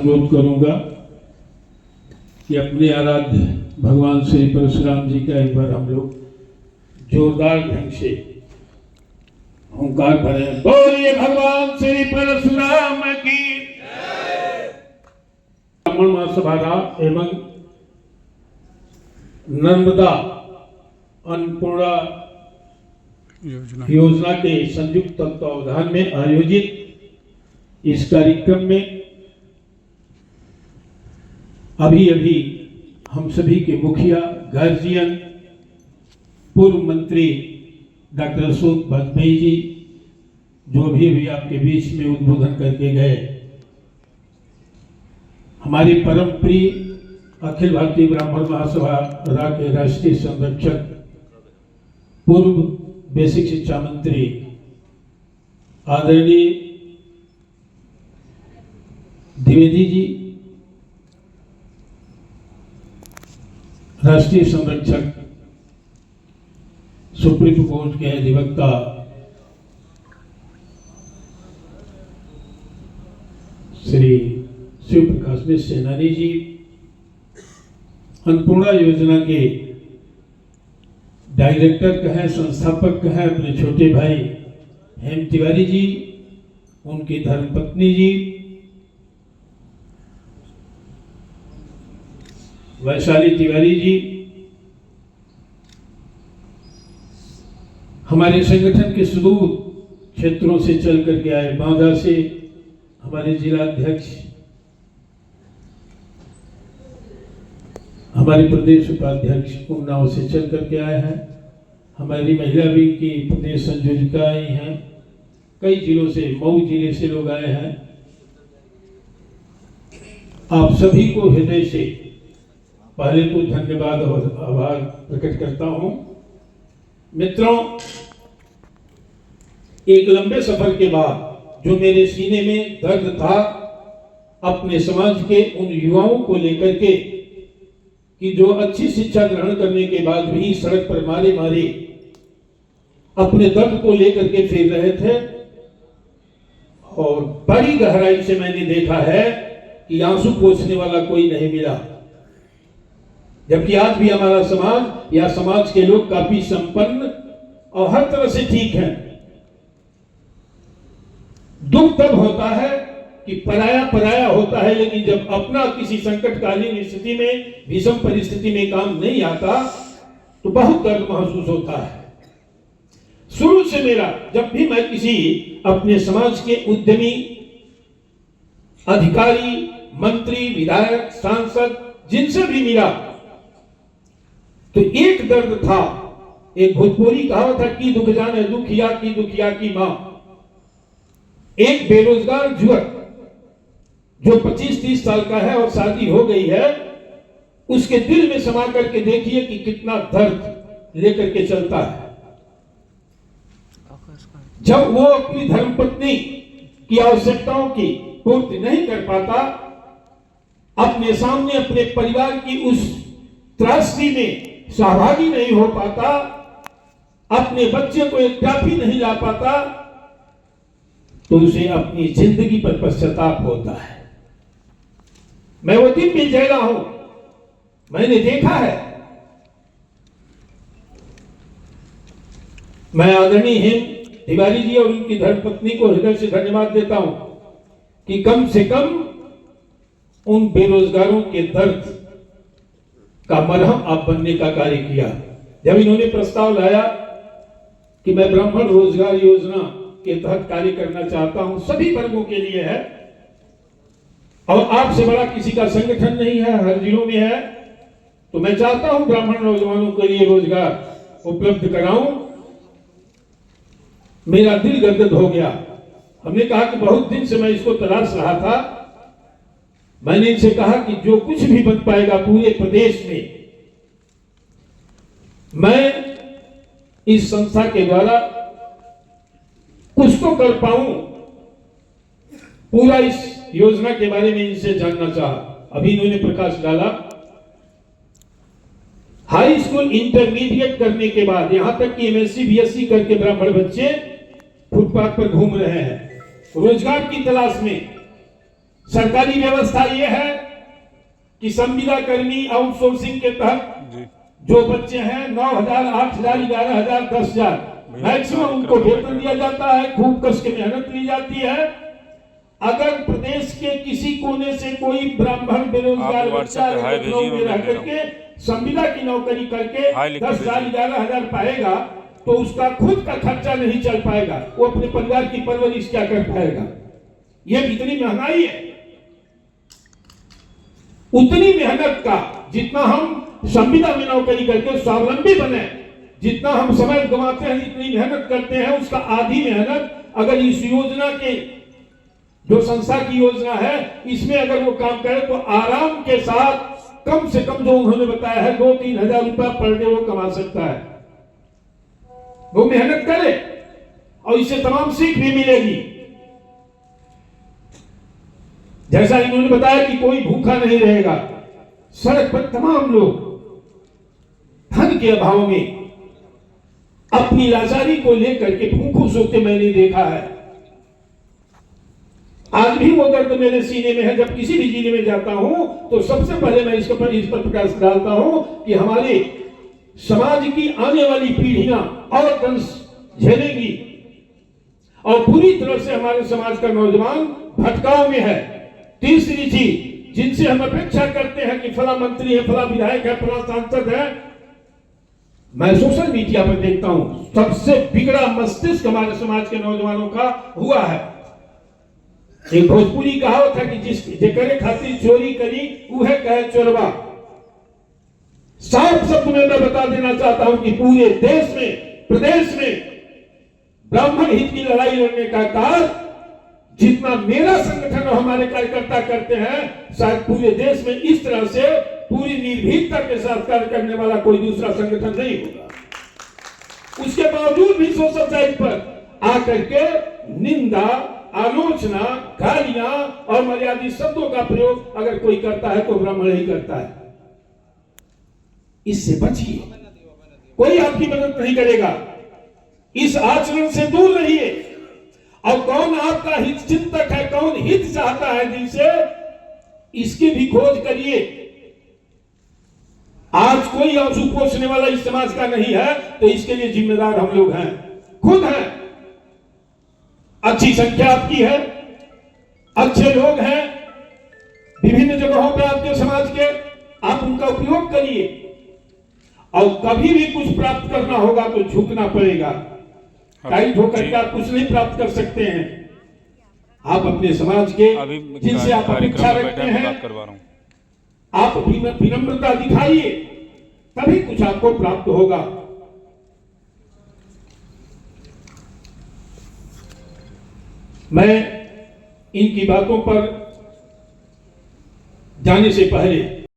अनुरोध करूंगा कि अपने आराध्य भगवान श्री परशुराम जी का एक बार हम लोग जोरदार ढंग से ओंकार भरें। बोलिए भगवान श्री परशुराम की ब्राह्मण महासभा एवं नर्मदा अन्नपूर्णा योजना के संयुक्त तत्वावधान में आयोजित इस कार्यक्रम में अभी हम सभी के मुखिया गार्जियन पूर्व मंत्री डॉक्टर अशोक वाजपेयी जी जो अभी आपके बीच में उद्बोधन करके गए, हमारे परम प्रिय अखिल भारतीय ब्राह्मण महासभा के राष्ट्रीय संरक्षक पूर्व बेसिक शिक्षा मंत्री आदरणीय द्विवेदी जी, राष्ट्रीय संरक्षक सुप्रीम कोर्ट के अधिवक्ता श्री शिव प्रकाश मिश्र सेनानी जी, अन्नपूर्णा योजना के डायरेक्टर कहें, संस्थापक कहें, अपने छोटे भाई हेम तिवारी जी, उनकी धर्मपत्नी जी, वैशाली तिवारी जी, हमारे संगठन के सुदूर क्षेत्रों से चल करके आए, बांदा से हमारे जिला अध्यक्ष, हमारे प्रदेश उपाध्यक्ष उन्नाव से चल करके आए हैं, हमारी महिला विंग की प्रदेश संयोजिका आई हैं, कई जिलों से, मऊ जिले से लोग आए हैं। आप सभी को हृदय से पहले तो धन्यवाद और आभार प्रकट करता हूं। मित्रों, एक लंबे सफर के बाद जो मेरे सीने में दर्द था अपने समाज के उन युवाओं को लेकर के कि जो अच्छी शिक्षा ग्रहण करने के बाद भी सड़क पर मारे अपने दर्द को लेकर के फिर रहे थे, और बड़ी गहराई से मैंने देखा है कि आंसू पोंछने वाला कोई नहीं मिला, जबकि आज भी हमारा समाज या समाज के लोग काफी संपन्न और हर तरह से ठीक हैं। दुख तब होता है कि पराया होता है, लेकिन जब अपना किसी संकटकालीन स्थिति में, विषम परिस्थिति में काम नहीं आता तो बहुत दर्द महसूस होता है। शुरू से मेरा, जब भी मैं किसी अपने समाज के उद्यमी, अधिकारी, मंत्री, विधायक, सांसद, जिनसे भी मिला तो एक दर्द था। एक भोजपुरी कहावत था कि दुख जाने दुखिया की मां। एक बेरोजगार युवक जो 25-30 साल का है और शादी हो गई है, उसके दिल में समा करके देखिए कि कितना दर्द लेकर के चलता है। जब वो अपनी धर्मपत्नी की आवश्यकताओं की पूर्ति नहीं कर पाता, अपने सामने अपने परिवार की उस त्रासदी में सहभागी नहीं हो पाता, अपने बच्चे को एक टॉफी नहीं ला पाता, तो उसे अपनी जिंदगी पर पश्चाताप होता है। मैं वो दिन भी झेला हूं, मैंने देखा है। मैं आदरणीय हेम तिवारी जी और उनकी धर्मपत्नी को हृदय से धन्यवाद देता हूं कि कम से कम उन बेरोजगारों के दर्द का मरहम आप बनने का कार्य किया। जब इन्होंने प्रस्ताव लाया कि मैं ब्राह्मण रोजगार योजना के तहत कार्य करना चाहता हूं, सभी वर्गों के लिए है और आपसे बड़ा किसी का संगठन नहीं है, हर जिलों में है, तो मैं चाहता हूं ब्राह्मण नौजवानों के लिए रोजगार उपलब्ध कराऊं। मेरा दिल गदगद हो गया। हमने कहा कि बहुत दिन से मैं इसको तलाश रहा था। मैंने इनसे कहा कि जो कुछ भी बन पाएगा पूरे प्रदेश में, मैं इस संस्था के द्वारा कुछ तो कर पाऊं। पूरा इस योजना के बारे में इनसे जानना चाहा। अभी इन्होंने प्रकाश डाला। हाई स्कूल इंटरमीडिएट करने के बाद यहां तक कि एमएससी बीएससी करके ब्राह्मण बच्चे फुटपाथ पर घूम रहे हैं रोजगार की तलाश में। सरकारी व्यवस्था यह है कि संविदा कर्मी आउटसोर्सिंग के तहत जो बच्चे हैं 9,000, 8,000, 11,000, 10,000 मैक्सिमम उनको वेतन दिया जाता है, खूब कस के मेहनत ली जाती है। अगर प्रदेश के किसी कोने से कोई ब्राह्मण बेरोजगार बच्चा लखनऊ में रह करके संविदा की नौकरी करके 10,000, 11,000 पाएगा तो उसका खुद का खर्चा नहीं चल पाएगा, वो अपने परिवार की परवरिश क्या कर पाएगा। ये इतनी महंगाई है, उतनी मेहनत का जितना हम संविदा में नौकरी करके स्वावलंबी बने, जितना हम समय गंवाते हैं, जितनी मेहनत करते हैं, उसका आधी मेहनत अगर इस योजना के जो संस्था की योजना है इसमें अगर वो काम करे तो आराम के साथ कम से कम जो उन्होंने बताया है 2-3 हजार रुपया पर डे वो कमा सकता है। वो मेहनत करे और इससे तमाम सीख भी मिलेगी। जैसा इन्होंने बताया कि कोई भूखा नहीं रहेगा। सड़क पर तमाम लोग धन के अभाव में अपनी लाचारी को लेकर के भूखों सोते मैंने देखा है। आज भी वो दर्द मेरे सीने में है। जब किसी भी जिले में जाता हूं तो सबसे पहले मैं इस पर प्रकाश डालता हूं कि हमारे समाज की आने वाली पीढ़ियां और दंश झेलेंगी और पूरी तरह से हमारे समाज का नौजवान भटकाव में है। तीसरी चीज जिनसे हम अपेक्षा करते हैं कि फला मंत्री है, फला विधायक है, फला सांसद है, मैं सोशल मीडिया पर देखता हूं सबसे बिगड़ा मस्तिष्क हमारे समाज के नौजवानों का हुआ है। एक भोजपुरी कहावत है कि जिस जेकरे खातिर चोरी करी वह कहे चोरवा। साफ शब्द में मैं बता देना चाहता हूं कि पूरे देश में, प्रदेश में ब्राह्मण हित की लड़ाई लड़ने का कार्य जितना मेरा संगठन और हमारे कार्यकर्ता करते हैं, शायद पूरे देश में इस तरह से पूरी निर्भीकता के साथ कार्य करने वाला कोई दूसरा संगठन नहीं होगा। उसके बावजूद भी सोशल साइट पर आकर के निंदा, आलोचना, गालियां और मर्यादित शब्दों का प्रयोग अगर कोई करता है तो ब्राह्मण ही करता है। इससे बचिए, कोई आपकी मदद नहीं करेगा। इस आचरण से दूर रहिए। और कौन आपका हित चिंतक है, कौन हित चाहता है दिल से, इसकी भी खोज करिए। आज कोई आंसू पोंछने वाला इस समाज का नहीं है तो इसके लिए जिम्मेदार हम लोग हैं, खुद हैं। अच्छी संख्या आपकी है, अच्छे लोग हैं विभिन्न जगहों पर आपके समाज के, आप उनका उपयोग करिए। और कभी भी कुछ प्राप्त करना होगा तो झुकना पड़ेगा। टाइट होकर के आप कुछ नहीं प्राप्त कर सकते हैं। आप अपने समाज के जिनसे आप अपेक्षा रखते हैं, आप विनम्रता दिखाइए, तभी कुछ आपको प्राप्त होगा। मैं इनकी बातों पर जाने से पहले